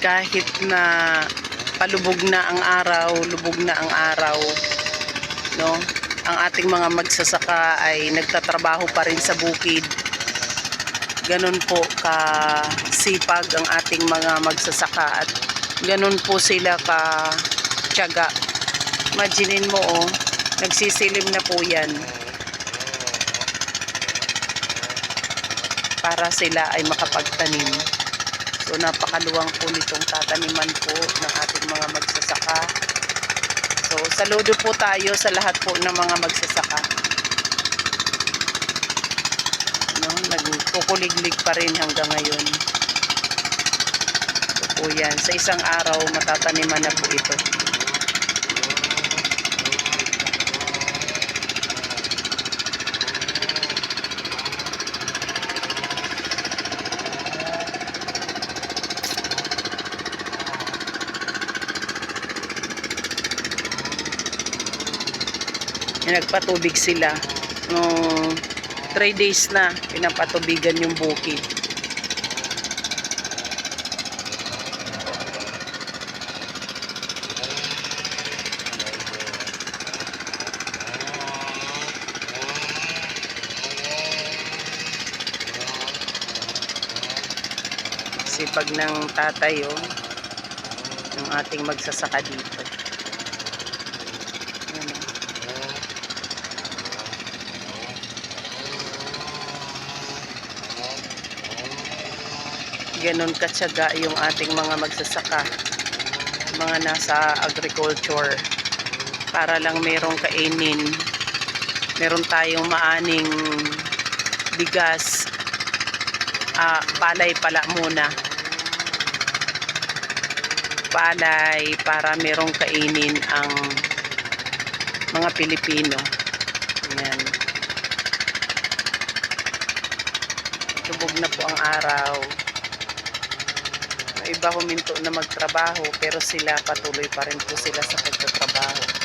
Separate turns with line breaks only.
kahit na palubog na ang araw, lubog na ang araw, no? Ang ating mga magsasaka ay nagtatrabaho pa rin sa bukid. Ganun po kasipag ang ating mga magsasaka at ganun po sila ka-tiyaga. Imaginin mo, oh, nagsisilim na po yan para sila ay makapagtanim. So napakaluwang po nitong tataniman po ng ating mga magsasaka. So saludo po tayo sa lahat po ng mga magsasaka. No, nagkukuliglig pa rin hanggang ngayon. So po yan, sa isang araw matataniman na po ito. Nagpatubig sila no, 3 days na pinapatubigan yung bukid. Sipag ng tatay, oh, ng ating magsasaka dito. Ganon katsaga yung ating mga magsasaka, mga nasa agriculture, para lang merong kainin, meron tayong maaning bigas, palay pala muna, palay para merong kainin ang mga Pilipino. Ayan. Lubog na po ang araw. Iba huminto na magtrabaho pero sila patuloy pa rin po sila sa pagtatrabaho.